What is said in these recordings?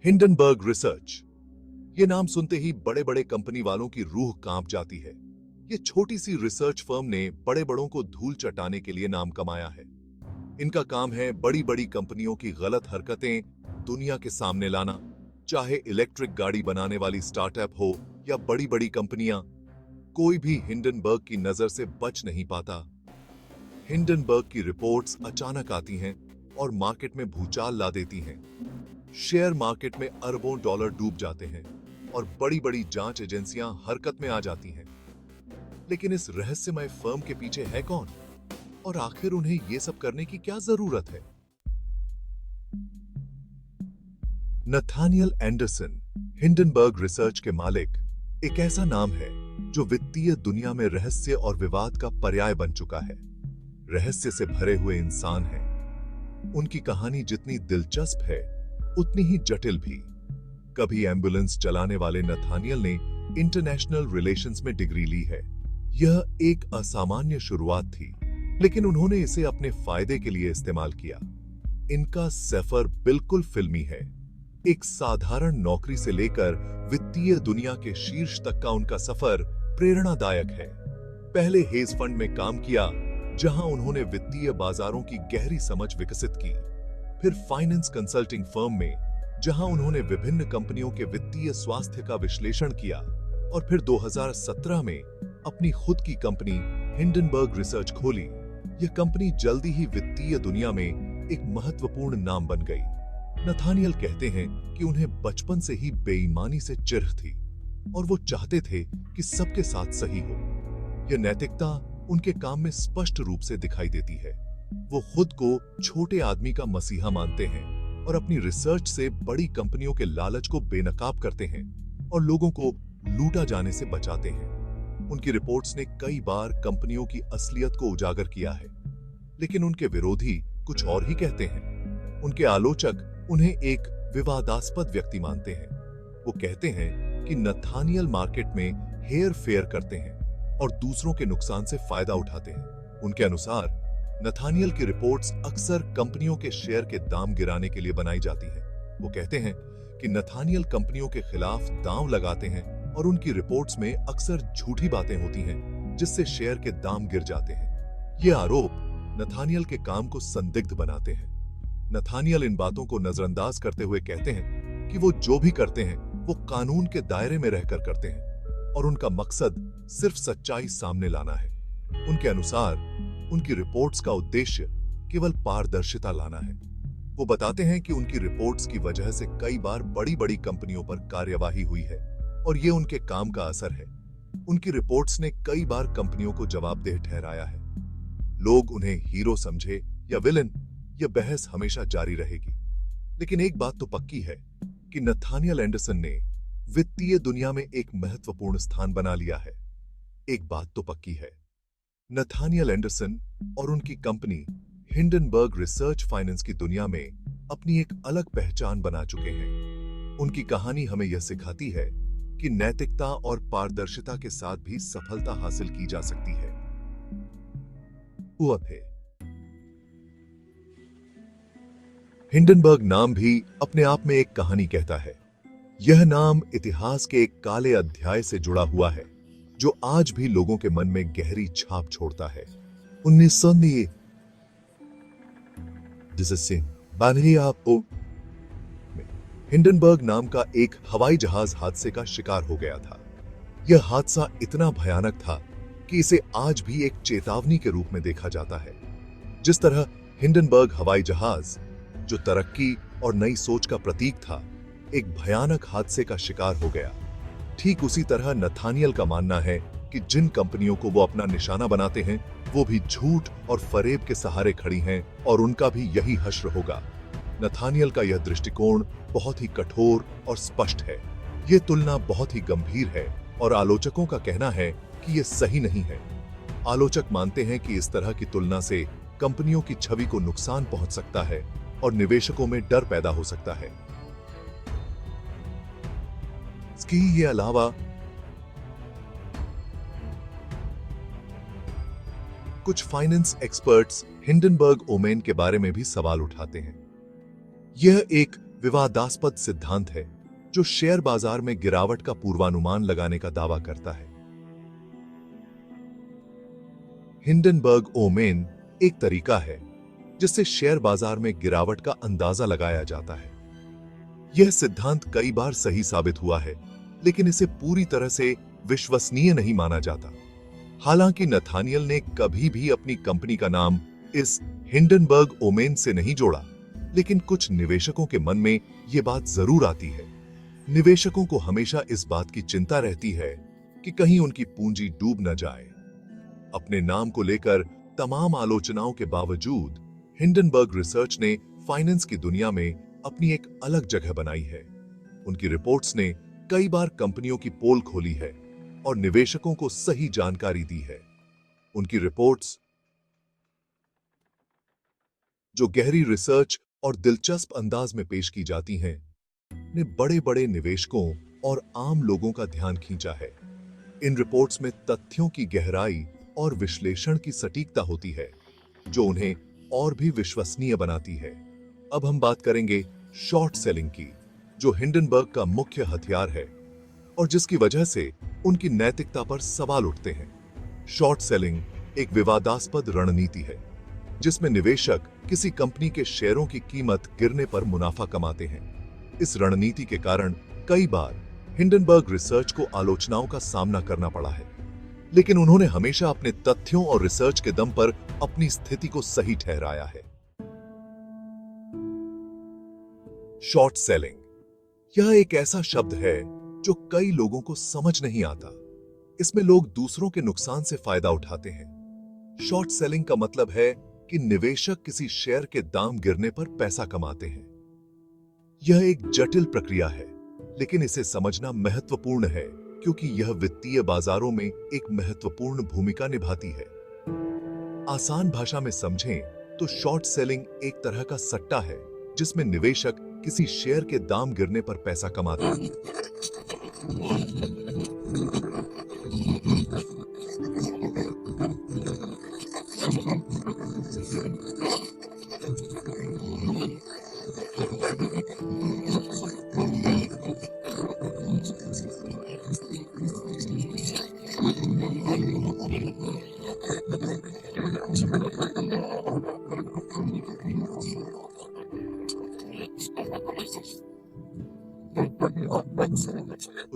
Hindenburg research. ये नाम सुनते ही बड़े बड़े कंपनी वालों की रूह कांप जाती है। ये छोटी सी रिसर्च फर्म ने बड़े बड़ों को धूल चटाने के लिए नाम कमाया है। इनका काम है बड़ी बड़ी कंपनियों की गलत हरकतें दुनिया के सामने लाना। चाहे इलेक्ट्रिक गाड़ी बनाने वाली स्टार्टअप हो या बड़ी बड़ी कंपनियां, कोई भी हिंडनबर्ग की नजर से बच नहीं पाता। हिंडनबर्ग की रिपोर्ट्स अचानक आती हैं और मार्केट में भूचाल ला देती हैं। शेयर मार्केट में अरबों डॉलर डूब जाते हैं और बड़ी बड़ी जांच एजेंसियां हरकत में आ जाती हैं। लेकिन इस रहस्यमय फर्म के पीछे है कौन और आखिर उन्हें यह सब करने की क्या जरूरत है? नथानियल एंडरसन, हिंडनबर्ग रिसर्च के मालिक, एक ऐसा नाम है जो वित्तीय दुनिया में रहस्य और विवाद का पर्याय बन चुका है। रहस्य से भरे हुए इंसान हैं। उनकी कहानी जितनी दिलचस्प है उतनी ही जटिल भी। कभी एम्बुलेंस चलाने वाले नथानियल ने इंटरनेशनल रिलेशंस में डिग्री ली है। यह एक असामान्य शुरुआत थी, लेकिन उन्होंने इसे अपने फायदे के लिए इस्तेमाल किया। इनका सफर बिल्कुल फिल्मी है। एक साधारण नौकरी से लेकर वित्तीय दुनिया के शीर्ष तक का उनका सफर प्रेरणादायक है। पहले हेज फंड में काम किया, जहां उन्होंने वित्तीय बाजारों की गहरी समझ विकसित की। फिर फाइनेंस कंसल्टिंग फर्म में, जहां उन्होंने विभिन्न कंपनियों के वित्तीय स्वास्थ्य का विश्लेषण किया। और फिर 2017 में अपनी खुद की कंपनी हिंडनबर्ग रिसर्च खोली। यह कंपनी जल्दी ही वित्तीय दुनिया में एक महत्वपूर्ण नाम बन गई। नथानियल कहते हैं कि उन्हें बचपन से ही बेईमानी से चिढ़ थी और वो चाहते थे कि सबके साथ सही हो। यह नैतिकता उनके काम में स्पष्ट रूप से दिखाई देती है। वो खुद को छोटे आदमी का मसीहा मानते हैं और अपनी रिसर्च से बड़ी कंपनियों के लालच को बेनकाब करते हैं और लोगों को लूटा जाने से बचाते हैं। उनकी रिपोर्ट्स ने कई बार कंपनियों की असलियत को उजागर किया है, लेकिन उनके विरोधी कुछ और ही कहते हैं। उनके आलोचक उन्हें एक विवादास्पद व्यक्ति मानते हैं। वो कहते हैं कि नथानियल मार्केट में हेयर फेयर करते हैं और दूसरों के नुकसान से फायदा उठाते हैं। उनके अनुसार नथानियल की रिपोर्ट्स अक्सर कंपनियों के शेयर के दाम गिराने के लिए बनाई जाती हैं। वो कहते हैं कि नथानियल कंपनियों के खिलाफ दांव लगाते हैं और उनकी रिपोर्ट्स में अक्सर झूठी बातें होती हैं, जिससे शेयर के दाम गिर जाते हैं। ये आरोप नथानियल के काम को संदिग्ध बनाते हैं। नथानियल इन बातों को नजरअंदाज करते हुए कहते हैं कि वो जो भी करते हैं वो कानून के दायरे में रहकर करते हैं और उनका मकसद सिर्फ सच्चाई सामने लाना है। उनके अनुसार उनकी रिपोर्ट्स का उद्देश्य केवल पारदर्शिता लाना है। वो बताते हैं कि उनकी रिपोर्ट्स की वजह से कई बार बड़ी बड़ी कंपनियों पर कार्यवाही हुई है और ये उनके काम का असर है। उनकी रिपोर्ट्स ने कई बार कंपनियों को जवाबदेह ठहराया है। लोग उन्हें हीरो समझे या विलन, यह बहस हमेशा जारी रहेगी। लेकिन एक बात तो पक्की है कि नथानियल एंडरसन ने वित्तीय दुनिया में एक महत्वपूर्ण स्थान बना लिया है। एक बात तो पक्की है, नथानियल एंडरसन और उनकी कंपनी हिंडनबर्ग रिसर्च फाइनेंस की दुनिया में अपनी एक अलग पहचान बना चुके हैं। उनकी कहानी हमें यह सिखाती है कि नैतिकता और पारदर्शिता के साथ भी सफलता हासिल की जा सकती है। हुआ थे। हिंडनबर्ग नाम भी अपने आप में एक कहानी कहता है। यह नाम इतिहास के एक काले अध्याय से जुड़ा हुआ है, जो आज भी लोगों के मन में गहरी छाप छोड़ता है। 1990 में हिंडनबर्ग नाम का एक हवाई जहाज हादसे का शिकार हो गया था। यह हादसा इतना भयानक था कि इसे आज भी एक चेतावनी के रूप में देखा जाता है। जिस तरह हिंडनबर्ग हवाई जहाज, जो तरक्की और नई सोच का प्रतीक था, एक भयानक हादसे का शिकार हो गया, ठीक उसी तरह नथानियल का मानना है कि जिन कंपनियों को वो अपना निशाना बनाते हैं वो भी झूठ और फरेब के सहारे खड़ी हैं और उनका भी यही हश्र होगा। नथानियल का यह दृष्टिकोण बहुत ही कठोर और स्पष्ट है। यह तुलना बहुत ही गंभीर है और आलोचकों का कहना है कि यह सही नहीं है। आलोचक मानते हैं कि इस तरह की तुलना से कंपनियों की छवि को नुकसान पहुंच सकता है और निवेशकों में डर पैदा हो सकता है। इसके अलावा कुछ फाइनेंस एक्सपर्ट्स हिंडनबर्ग ओमेन के बारे में भी सवाल उठाते हैं। यह एक विवादास्पद सिद्धांत है जो शेयर बाजार में गिरावट का पूर्वानुमान लगाने का दावा करता है। हिंडनबर्ग ओमेन एक तरीका है जिससे शेयर बाजार में गिरावट का अंदाजा लगाया जाता है। यह सिद्धांत कई बार सही साबित हुआ है, लेकिन इसे पूरी तरह से विश्वसनीय नहीं माना जाता। हालांकि नथानियल ने कभी भी अपनी कंपनी का नाम इस हिंडनबर्ग ओमेन से नहीं जोड़ा, लेकिन कुछ निवेशकों के मन में यह बात जरूर आती है। निवेशकों को हमेशा इस बात की चिंता रहती है कि कहीं उनकी पूंजी डूब न जाए। अपने नाम को लेकर तमाम आलोचनाओं के बावजूद हिंडनबर्ग रिसर्च ने फाइनेंस की दुनिया में अपनी एक अलग जगह बनाई है। उनकी रिपोर्ट्स ने कई बार कंपनियों की पोल खोली है और निवेशकों को सही जानकारी दी है। उनकी रिपोर्ट्स, जो गहरी रिसर्च और दिलचस्प अंदाज में पेश की जाती हैं, ने बड़े-बड़े निवेशकों और आम लोगों का ध्यान खींचा है। इन रिपोर्ट्स में तथ्यों की गहराई और विश्लेषण की सटीकता होती है, जो उन्हें और भी विश्वसनीय बनाती है। अब हम बात करेंगे शॉर्ट सेलिंग की, जो हिंडनबर्ग का मुख्य हथियार है और जिसकी वजह से उनकी नैतिकता पर सवाल उठते हैं। शॉर्ट सेलिंग एक विवादास्पद रणनीति है जिसमें निवेशक किसी कंपनी के शेयरों की कीमत गिरने पर मुनाफा कमाते हैं। इस रणनीति के कारण कई बार हिंडनबर्ग रिसर्च को आलोचनाओं का सामना करना पड़ा है, लेकिन उन्होंने हमेशा अपने तथ्यों और रिसर्च के दम पर अपनी स्थिति को सही ठहराया है। शॉर्ट सेलिंग यह एक ऐसा शब्द है जो कई लोगों को समझ नहीं आता। इसमें लोग दूसरों के नुकसान से फायदा उठाते हैं। शॉर्ट सेलिंग का मतलब है कि निवेशक किसी शेयर के दाम गिरने पर पैसा कमाते हैं। यह एक जटिल प्रक्रिया है, लेकिन इसे समझना महत्वपूर्ण है क्योंकि यह वित्तीय बाजारों में एक महत्वपूर्ण भूमिका निभाती है। आसान भाषा में समझें तो शॉर्ट सेलिंग एक तरह का सट्टा है जिसमें निवेशक किसी शेयर के दाम गिरने पर पैसा कमाते हैं।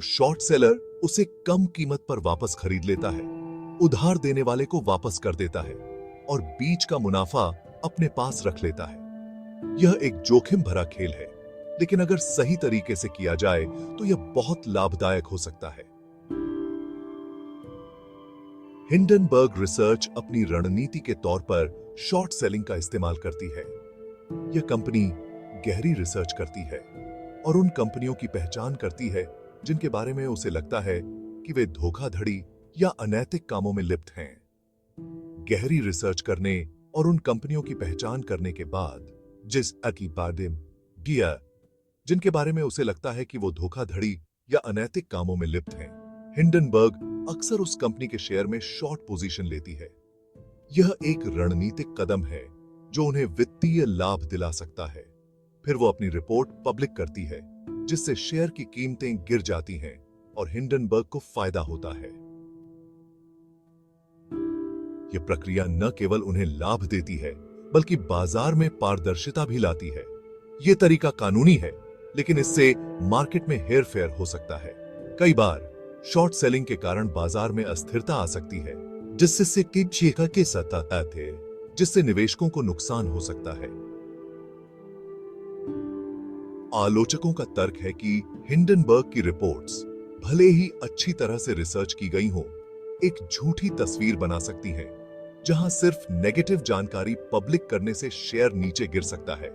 शॉर्ट सेलर उसे कम कीमत पर वापस खरीद लेता है, उधार देने वाले को वापस कर देता है और बीच का मुनाफा अपने पास रख लेता है। यह एक जोखिम भरा खेल है, लेकिन अगर सही तरीके से किया जाए तो यह बहुत लाभदायक हो सकता है। हिंडनबर्ग रिसर्च अपनी रणनीति के तौर पर शॉर्ट सेलिंग का इस्तेमाल करती है। यह कंपनी गहरी रिसर्च करती है और उन कंपनियों की पहचान करती है जिनके बारे में उसे लगता है कि वे धोखाधड़ी या अनैतिक कामों में लिप्त हैं। गहरी रिसर्च करने और उन कंपनियों की पहचान करने के बाद जिनके बारे में उसे लगता है कि वो धोखाधड़ी या अनैतिक कामों में लिप्त हैं, हिंडनबर्ग अक्सर उस कंपनी के शेयर में शॉर्ट पोजीशन लेती है। यह एक रणनीतिक कदम है जो उन्हें वित्तीय लाभ दिला सकता है। फिर वो अपनी रिपोर्ट पब्लिक करती है जिससे शेयर की कीमतें गिर जाती हैं और हिंडनबर्ग को फायदा होता है। यह प्रक्रिया न केवल उन्हें लाभ देती है बल्कि बाजार में पारदर्शिता भी लाती है। यह तरीका कानूनी है, लेकिन इससे मार्केट में हेरफेर हो सकता है। कई बार शॉर्ट सेलिंग के कारण बाजार में अस्थिरता आ सकती है, जिससे निवेशकों को नुकसान हो सकता है। आलोचकों का तर्क है कि हिंडनबर्ग की रिपोर्ट्स भले ही अच्छी तरह से रिसर्च की गई हो, एक झूठी तस्वीर बना सकती हैं, जहां सिर्फ नेगेटिव जानकारी पब्लिक करने से शेयर नीचे गिर सकता है,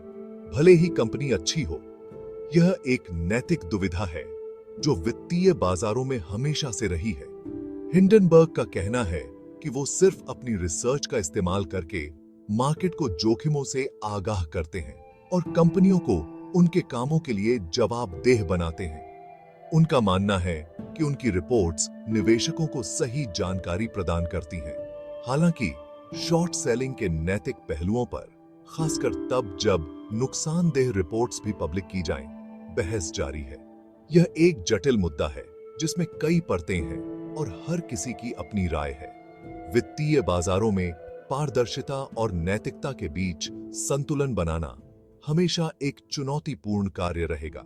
भले ही कंपनी अच्छी हो। यह एक नैतिक दुविधा है जो वित्तीय बाजारों में हमेशा से रही है। हिंडनबर्ग का कहना है कि वो सिर्फ अपनी रिसर्च का इस्तेमाल करके मार्केट को जोखिमों से आगाह करते हैं और कंपनियों को उनके कामों के लिए जवाबदेह बनाते हैं। उनका मानना है कि उनकी रिपोर्ट्स निवेशकों को सही जानकारी प्रदान करती हैं। हालांकि शॉर्ट सेलिंग के नैतिक पहलुओं पर खासकर तब जब नुकसानदेह रिपोर्ट्स भी पब्लिक की जाएं। बहस जारी है। यह एक जटिल मुद्दा है जिसमें कई परतें हैं और हर किसी की अपनी राय है। वित्तीय बाजारों में पारदर्शिता और नैतिकता के बीच संतुलन बनाना हमेशा एक चुनौतीपूर्ण कार्य रहेगा।